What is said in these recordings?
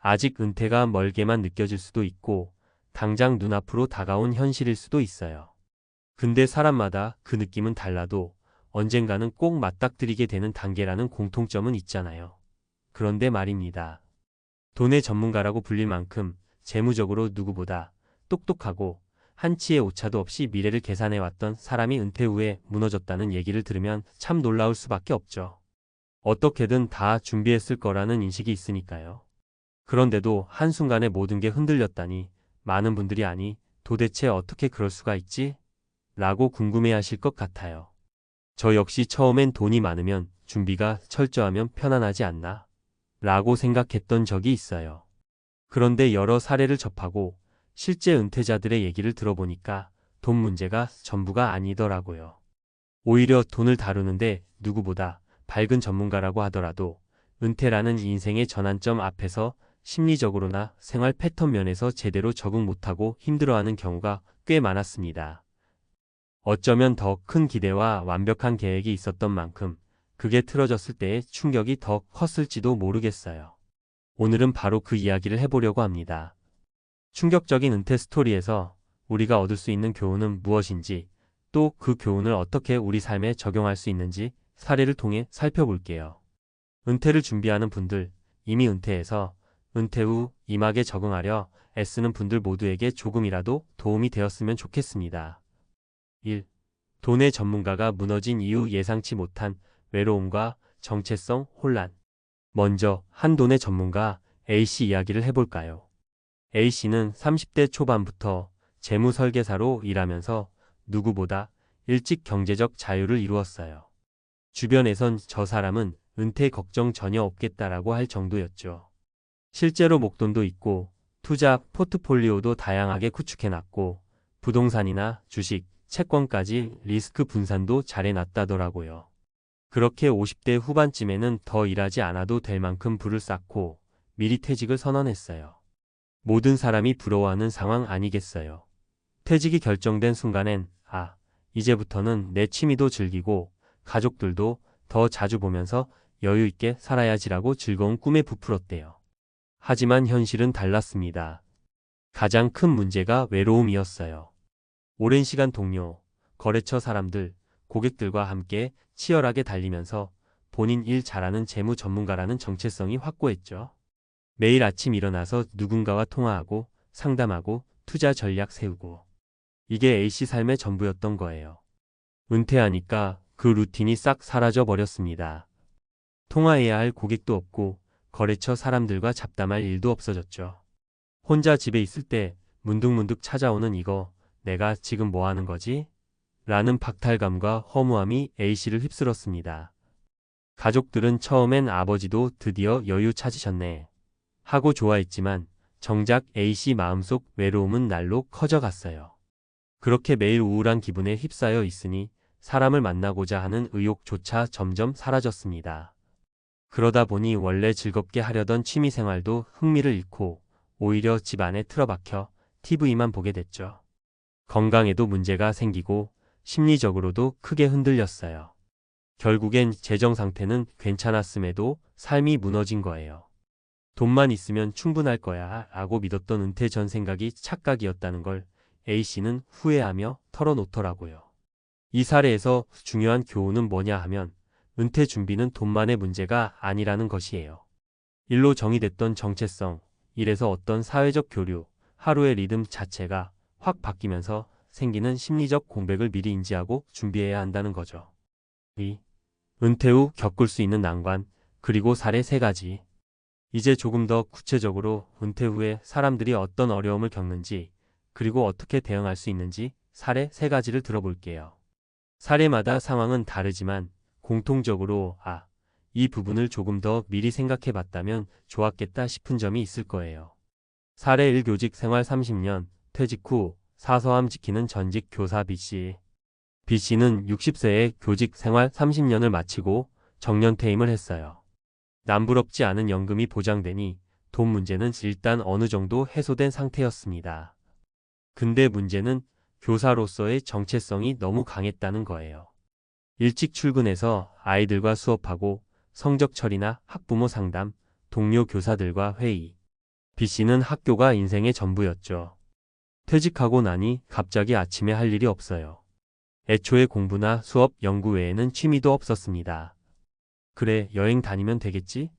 아직 은퇴가 멀게만 느껴질 수도 있고 당장 눈앞으로 다가온 현실일 수도 있어요. 근데 사람마다 그 느낌은 달라도 언젠가는 꼭 맞닥뜨리게 되는 단계라는 공통점은 있잖아요. 그런데 말입니다. 돈의 전문가라고 불릴 만큼 재무적으로 누구보다 똑똑하고 한치의 오차도 없이 미래를 계산해왔던 사람이 은퇴 후에 무너졌다는 얘기를 들으면 참 놀라울 수밖에 없죠. 어떻게든 다 준비했을 거라는 인식이 있으니까요. 그런데도 한순간에 모든 게 흔들렸다니 많은 분들이 아니 도대체 어떻게 그럴 수가 있지? 라고 궁금해하실 것 같아요. 저 역시 처음엔 돈이 많으면 준비가 철저하면 편안하지 않나? 라고 생각했던 적이 있어요. 그런데 여러 사례를 접하고 실제 은퇴자들의 얘기를 들어보니까 돈 문제가 전부가 아니더라고요. 오히려 돈을 다루는데 누구보다 밝은 전문가라고 하더라도 은퇴라는 인생의 전환점 앞에서 심리적으로나 생활 패턴 면에서 제대로 적응 못하고 힘들어하는 경우가 꽤 많았습니다. 어쩌면 더 큰 기대와 완벽한 계획이 있었던 만큼 그게 틀어졌을 때의 충격이 더 컸을지도 모르겠어요. 오늘은 바로 그 이야기를 해보려고 합니다. 충격적인 은퇴 스토리에서 우리가 얻을 수 있는 교훈은 무엇인지, 또 그 교훈을 어떻게 우리 삶에 적용할 수 있는지 사례를 통해 살펴볼게요. 은퇴를 준비하는 분들, 이미 은퇴해서 은퇴 후 임하게 적응하려 애쓰는 분들 모두에게 조금이라도 도움이 되었으면 좋겠습니다. 1. 돈의 전문가가 무너진 이후 예상치 못한 외로움과 정체성 혼란. 먼저 한 돈의 전문가 A씨 이야기를 해볼까요? A씨는 30대 초반부터 재무 설계사로 일하면서 누구보다 일찍 경제적 자유를 이루었어요. 주변에선 저 사람은 은퇴 걱정 전혀 없겠다라고 할 정도였죠. 실제로 목돈도 있고 투자 포트폴리오도 다양하게 구축해놨고 부동산이나 주식, 채권까지 리스크 분산도 잘해놨다더라고요. 그렇게 50대 후반쯤에는 더 일하지 않아도 될 만큼 부를 쌓고 미리 퇴직을 선언했어요. 모든 사람이 부러워하는 상황 아니겠어요. 퇴직이 결정된 순간엔 이제부터는 내 취미도 즐기고 가족들도 더 자주 보면서 여유 있게 살아야지라고 즐거운 꿈에 부풀었대요. 하지만 현실은 달랐습니다. 가장 큰 문제가 외로움이었어요. 오랜 시간 동료, 거래처 사람들, 고객들과 함께 치열하게 달리면서 본인 일 잘하는 재무 전문가라는 정체성이 확고했죠. 매일 아침 일어나서 누군가와 통화하고 상담하고 투자 전략 세우고. 이게 A씨 삶의 전부였던 거예요. 은퇴하니까 그 루틴이 싹 사라져 버렸습니다. 통화해야 할 고객도 없고 거래처 사람들과 잡담할 일도 없어졌죠. 혼자 집에 있을 때 문득문득 찾아오는 이거 내가 지금 뭐 하는 거지? 라는 박탈감과 허무함이 A씨를 휩쓸었습니다. 가족들은 처음엔 아버지도 드디어 여유 찾으셨네 하고 좋아했지만 정작 A씨 마음속 외로움은 날로 커져갔어요. 그렇게 매일 우울한 기분에 휩싸여 있으니 사람을 만나고자 하는 의욕조차 점점 사라졌습니다. 그러다 보니 원래 즐겁게 하려던 취미생활도 흥미를 잃고 오히려 집 안에 틀어박혀 TV만 보게 됐죠. 건강에도 문제가 생기고 심리적으로도 크게 흔들렸어요. 결국엔 재정 상태는 괜찮았음에도 삶이 무너진 거예요. 돈만 있으면 충분할 거야 라고 믿었던 은퇴 전 생각이 착각이었다는 걸 A씨는 후회하며 털어놓더라고요. 이 사례에서 중요한 교훈은 뭐냐 하면 은퇴 준비는 돈만의 문제가 아니라는 것이에요. 일로 정의됐던 정체성, 일에서 어떤 사회적 교류, 하루의 리듬 자체가 확 바뀌면서 생기는 심리적 공백을 미리 인지하고 준비해야 한다는 거죠. 2. 은퇴 후 겪을 수 있는 난관, 그리고 사례 3가지. 이제 조금 더 구체적으로 은퇴 후에 사람들이 어떤 어려움을 겪는지, 그리고 어떻게 대응할 수 있는지 사례 3가지를 들어볼게요. 사례마다 상황은 다르지만 공통적으로 이 부분을 조금 더 미리 생각해 봤다면 좋았겠다 싶은 점이 있을 거예요. 사례 1. 교직 생활 30년, 퇴직 후 사서함 지키는 전직 교사 B씨. B씨는 60세에 교직 생활 30년을 마치고 정년 퇴임을 했어요. 남부럽지 않은 연금이 보장되니 돈 문제는 일단 어느 정도 해소된 상태였습니다. 근데 문제는 교사로서의 정체성이 너무 강했다는 거예요. 일찍 출근해서 아이들과 수업하고 성적 처리나 학부모 상담, 동료 교사들과 회의, B씨는 학교가 인생의 전부였죠. 퇴직하고 나니 갑자기 아침에 할 일이 없어요. 애초에 공부나 수업, 연구 외에는 취미도 없었습니다. 그래, 여행 다니면 되겠지?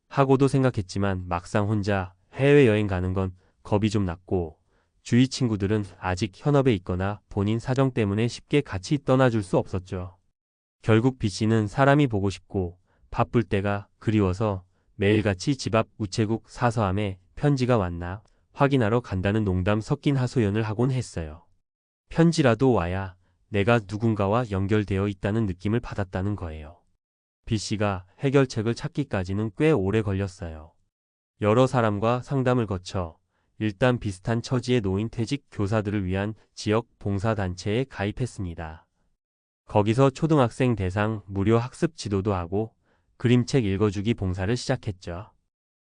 하고도 생각했지만 막상 혼자 해외여행 가는 건 겁이 좀 났고, 주위 친구들은 아직 현업에 있거나 본인 사정 때문에 쉽게 같이 떠나줄 수 없었죠. 결국 B씨는 사람이 보고 싶고 바쁠 때가 그리워서 매일같이 집 앞 우체국 사서함에 편지가 왔나 확인하러 간다는 농담 섞인 하소연을 하곤 했어요. 편지라도 와야 내가 누군가와 연결되어 있다는 느낌을 받았다는 거예요. B씨가 해결책을 찾기까지는 꽤 오래 걸렸어요. 여러 사람과 상담을 거쳐 일단 비슷한 처지에 놓인 퇴직 교사들을 위한 지역 봉사단체에 가입했습니다. 거기서 초등학생 대상 무료 학습 지도도 하고 그림책 읽어주기 봉사를 시작했죠.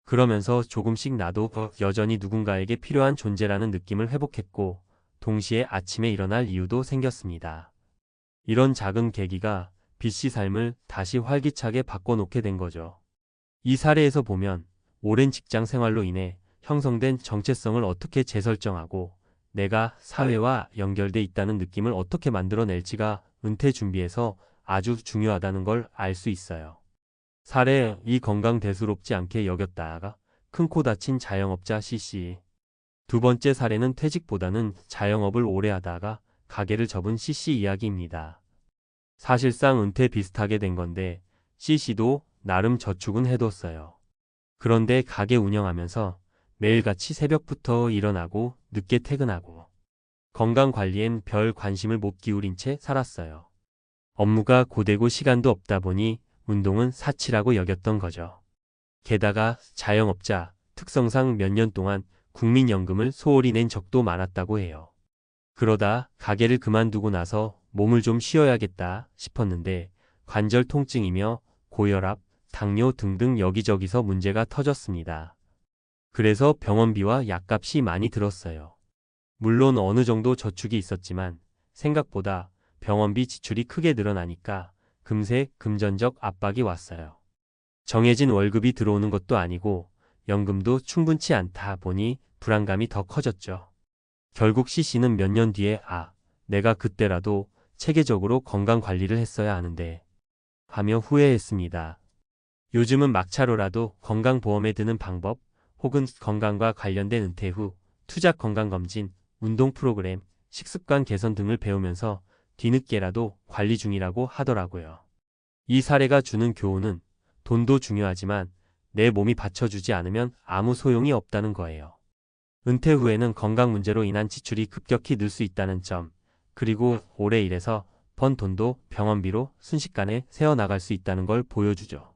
그러면서 조금씩 나도 여전히 누군가에게 필요한 존재라는 느낌을 회복했고, 동시에 아침에 일어날 이유도 생겼습니다. 이런 작은 계기가 B씨 삶을 다시 활기차게 바꿔놓게 된 거죠. 이 사례에서 보면 오랜 직장 생활로 인해 형성된 정체성을 어떻게 재설정하고 내가 사회와 연결돼 있다는 느낌을 어떻게 만들어낼지가 은퇴 준비에서 아주 중요하다는 걸 알 수 있어요. 사례, 이 건강 대수롭지 않게 여겼다가 큰 코 다친 자영업자 C씨. 두 번째 사례는 퇴직보다는 자영업을 오래 하다가 가게를 접은 C씨 이야기입니다. 사실상 은퇴 비슷하게 된 건데 C씨도 나름 저축은 해뒀어요. 그런데 가게 운영하면서 매일같이 새벽부터 일어나고 늦게 퇴근하고 건강 관리엔 별 관심을 못 기울인 채 살았어요. 업무가 고되고 시간도 없다 보니 운동은 사치라고 여겼던 거죠. 게다가 자영업자 특성상 몇 년 동안 국민연금을 소홀히 낸 적도 많았다고 해요. 그러다 가게를 그만두고 나서 몸을 좀 쉬어야겠다 싶었는데 관절 통증이며 고혈압, 당뇨 등등 여기저기서 문제가 터졌습니다. 그래서 병원비와 약값이 많이 들었어요. 물론 어느 정도 저축이 있었지만 생각보다 병원비 지출이 크게 늘어나니까 금세 금전적 압박이 왔어요. 정해진 월급이 들어오는 것도 아니고 연금도 충분치 않다 보니 불안감이 더 커졌죠. 결국 C씨는 몇 년 뒤에 내가 그때라도 체계적으로 건강 관리를 했어야 하는데 하며 후회했습니다. 요즘은 막차로라도 건강보험에 드는 방법 혹은 건강과 관련된 은퇴 후 투자 건강검진, 운동 프로그램, 식습관 개선 등을 배우면서 뒤늦게라도 관리 중이라고 하더라고요. 이 사례가 주는 교훈은 돈도 중요하지만 내 몸이 받쳐주지 않으면 아무 소용이 없다는 거예요. 은퇴 후에는 건강 문제로 인한 지출이 급격히 늘 수 있다는 점, 그리고 오래 일해서 번 돈도 병원비로 순식간에 새어나갈 수 있다는 걸 보여주죠.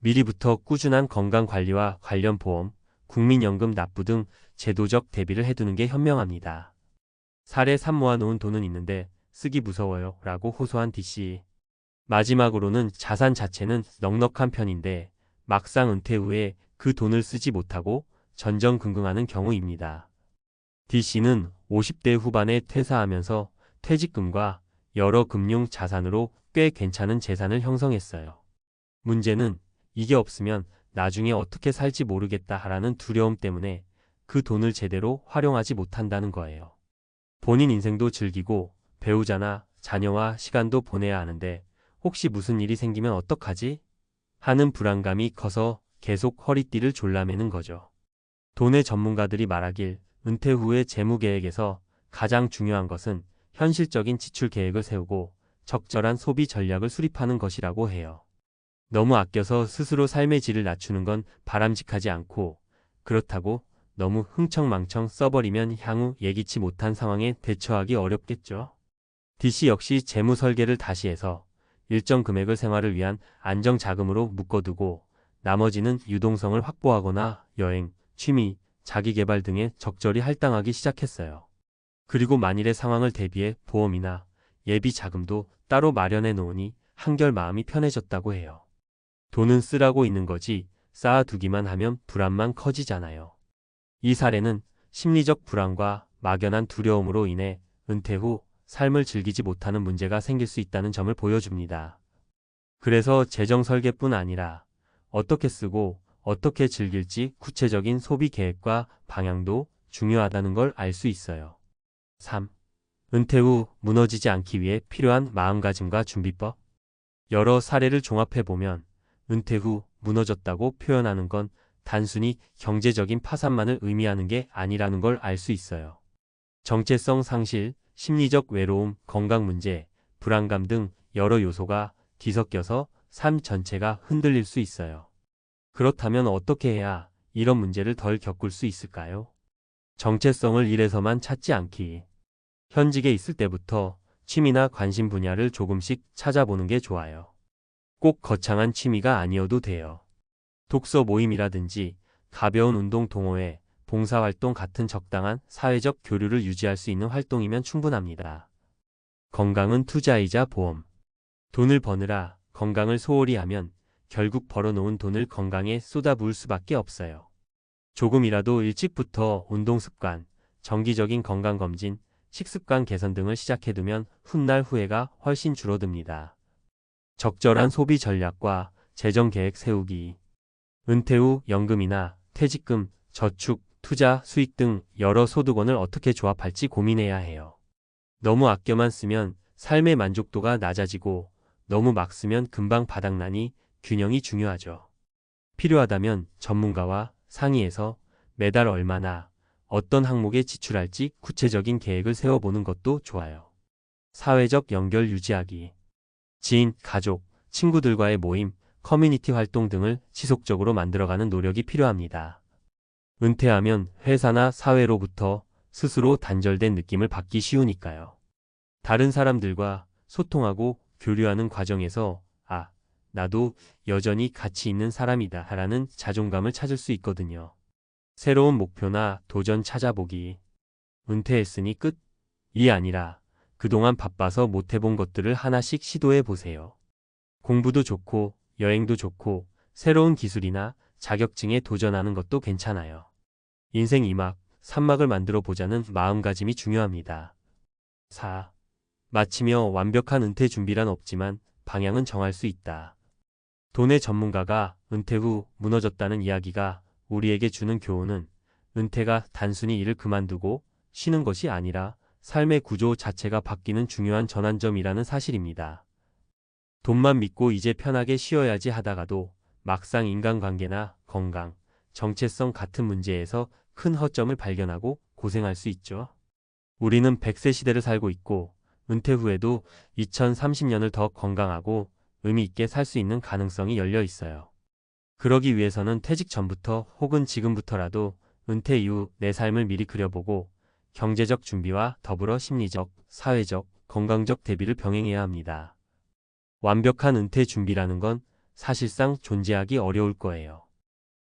미리부터 꾸준한 건강관리와 관련 보험, 국민연금 납부 등 제도적 대비를 해두는 게 현명합니다. 사례 3 모아놓은 돈은 있는데 쓰기 무서워요 라고 호소한 D씨. 마지막으로는 자산 자체는 넉넉한 편인데 막상 은퇴 후에 그 돈을 쓰지 못하고 전전긍긍하는 경우입니다. D씨는 50대 후반에 퇴사하면서 퇴직금과 여러 금융 자산으로 꽤 괜찮은 재산을 형성했어요. 문제는 이게 없으면 나중에 어떻게 살지 모르겠다라는 두려움 때문에 그 돈을 제대로 활용하지 못한다는 거예요. 본인 인생도 즐기고 배우자나 자녀와 시간도 보내야 하는데 혹시 무슨 일이 생기면 어떡하지? 하는 불안감이 커서 계속 허리띠를 졸라매는 거죠. 돈의 전문가들이 말하길 은퇴 후의 재무 계획에서 가장 중요한 것은 현실적인 지출 계획을 세우고 적절한 소비 전략을 수립하는 것이라고 해요. 너무 아껴서 스스로 삶의 질을 낮추는 건 바람직하지 않고 그렇다고 너무 흥청망청 써버리면 향후 예기치 못한 상황에 대처하기 어렵겠죠. D씨 역시 재무 설계를 다시 해서 일정 금액을 생활을 위한 안정자금으로 묶어두고 나머지는 유동성을 확보하거나 여행, 취미, 자기개발 등에 적절히 할당하기 시작했어요. 그리고 만일의 상황을 대비해 보험이나 예비 자금도 따로 마련해 놓으니 한결 마음이 편해졌다고 해요. 돈은 쓰라고 있는 거지 쌓아두기만 하면 불안만 커지잖아요. 이 사례는 심리적 불안과 막연한 두려움으로 인해 은퇴 후 삶을 즐기지 못하는 문제가 생길 수 있다는 점을 보여줍니다. 그래서 재정 설계뿐 아니라 어떻게 쓰고 어떻게 즐길지 구체적인 소비 계획과 방향도 중요하다는 걸 알 수 있어요. 3. 은퇴 후 무너지지 않기 위해 필요한 마음가짐과 준비법. 여러 사례를 종합해보면 은퇴 후 무너졌다고 표현하는 건 단순히 경제적인 파산만을 의미하는 게 아니라는 걸 알 수 있어요. 정체성 상실, 심리적 외로움, 건강 문제, 불안감 등 여러 요소가 뒤섞여서 삶 전체가 흔들릴 수 있어요. 그렇다면 어떻게 해야 이런 문제를 덜 겪을 수 있을까요? 정체성을 일에서만 찾지 않기. 현직에 있을 때부터 취미나 관심 분야를 조금씩 찾아보는 게 좋아요. 꼭 거창한 취미가 아니어도 돼요. 독서 모임이라든지 가벼운 운동 동호회, 봉사활동 같은 적당한 사회적 교류를 유지할 수 있는 활동이면 충분합니다. 건강은 투자이자 보험. 돈을 버느라 건강을 소홀히 하면 결국 벌어놓은 돈을 건강에 쏟아부을 수밖에 없어요. 조금이라도 일찍부터 운동습관, 정기적인 건강검진, 식습관 개선 등을 시작해두면 훗날 후회가 훨씬 줄어듭니다. 적절한 소비 전략과 재정 계획 세우기. 은퇴 후 연금이나 퇴직금, 저축, 투자, 수익 등 여러 소득원을 어떻게 조합할지 고민해야 해요. 너무 아껴만 쓰면 삶의 만족도가 낮아지고 너무 막 쓰면 금방 바닥나니 균형이 중요하죠. 필요하다면 전문가와 상의해서 매달 얼마나 어떤 항목에 지출할지 구체적인 계획을 세워보는 것도 좋아요. 사회적 연결 유지하기. 지인, 가족, 친구들과의 모임, 커뮤니티 활동 등을 지속적으로 만들어가는 노력이 필요합니다. 은퇴하면 회사나 사회로부터 스스로 단절된 느낌을 받기 쉬우니까요. 다른 사람들과 소통하고 교류하는 과정에서 나도 여전히 가치 있는 사람이다 라는 자존감을 찾을 수 있거든요. 새로운 목표나 도전 찾아보기. 은퇴했으니 끝이 아니라 그동안 바빠서 못해본 것들을 하나씩 시도해 보세요. 공부도 좋고 여행도 좋고 새로운 기술이나 자격증에 도전하는 것도 괜찮아요. 인생 2막, 3막을 만들어 보자는 마음가짐이 중요합니다. 4. 마치며 완벽한 은퇴 준비란 없지만 방향은 정할 수 있다. 돈의 전문가가 은퇴 후 무너졌다는 이야기가 우리에게 주는 교훈은 은퇴가 단순히 일을 그만두고 쉬는 것이 아니라 삶의 구조 자체가 바뀌는 중요한 전환점이라는 사실입니다. 돈만 믿고 이제 편하게 쉬어야지 하다가도 막상 인간관계나 건강, 정체성 같은 문제에서 큰 허점을 발견하고 고생할 수 있죠. 우리는 100세 시대를 살고 있고 은퇴 후에도 2030년을 더 건강하고 의미 있게 살 수 있는 가능성이 열려 있어요. 그러기 위해서는 퇴직 전부터 혹은 지금부터라도 은퇴 이후 내 삶을 미리 그려보고 경제적 준비와 더불어 심리적, 사회적, 건강적 대비를 병행해야 합니다. 완벽한 은퇴 준비라는 건 사실상 존재하기 어려울 거예요.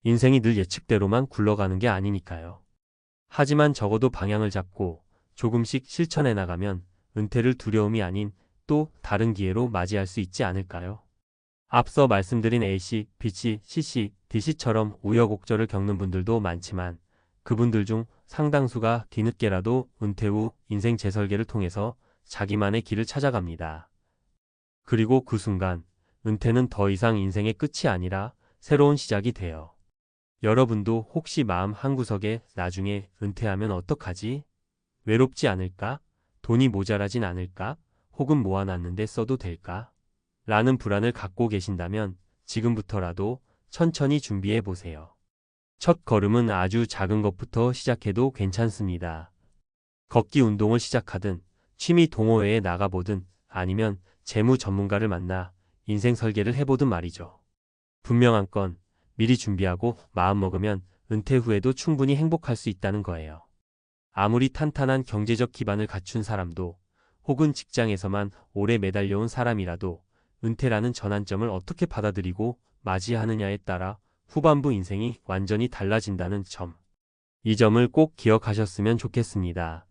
인생이 늘 예측대로만 굴러가는 게 아니니까요. 하지만 적어도 방향을 잡고 조금씩 실천해 나가면 은퇴를 두려움이 아닌 또 다른 기회로 맞이할 수 있지 않을까요? 앞서 말씀드린 A씨, B씨, C씨, D씨처럼 우여곡절을 겪는 분들도 많지만 그분들 중 상당수가 뒤늦게라도 은퇴 후 인생 재설계를 통해서 자기만의 길을 찾아갑니다. 그리고 그 순간 은퇴는 더 이상 인생의 끝이 아니라 새로운 시작이 돼요. 여러분도 혹시 마음 한구석에 나중에 은퇴하면 어떡하지? 외롭지 않을까? 돈이 모자라진 않을까? 혹은 모아놨는데 써도 될까? 라는 불안을 갖고 계신다면 지금부터라도 천천히 준비해 보세요. 첫 걸음은 아주 작은 것부터 시작해도 괜찮습니다. 걷기 운동을 시작하든 취미 동호회에 나가보든 아니면 재무 전문가를 만나 인생 설계를 해보든 말이죠. 분명한 건 미리 준비하고 마음먹으면 은퇴 후에도 충분히 행복할 수 있다는 거예요. 아무리 탄탄한 경제적 기반을 갖춘 사람도 혹은 직장에서만 오래 매달려온 사람이라도 은퇴라는 전환점을 어떻게 받아들이고 맞이하느냐에 따라 후반부 인생이 완전히 달라진다는 점. 이 점을 꼭 기억하셨으면 좋겠습니다.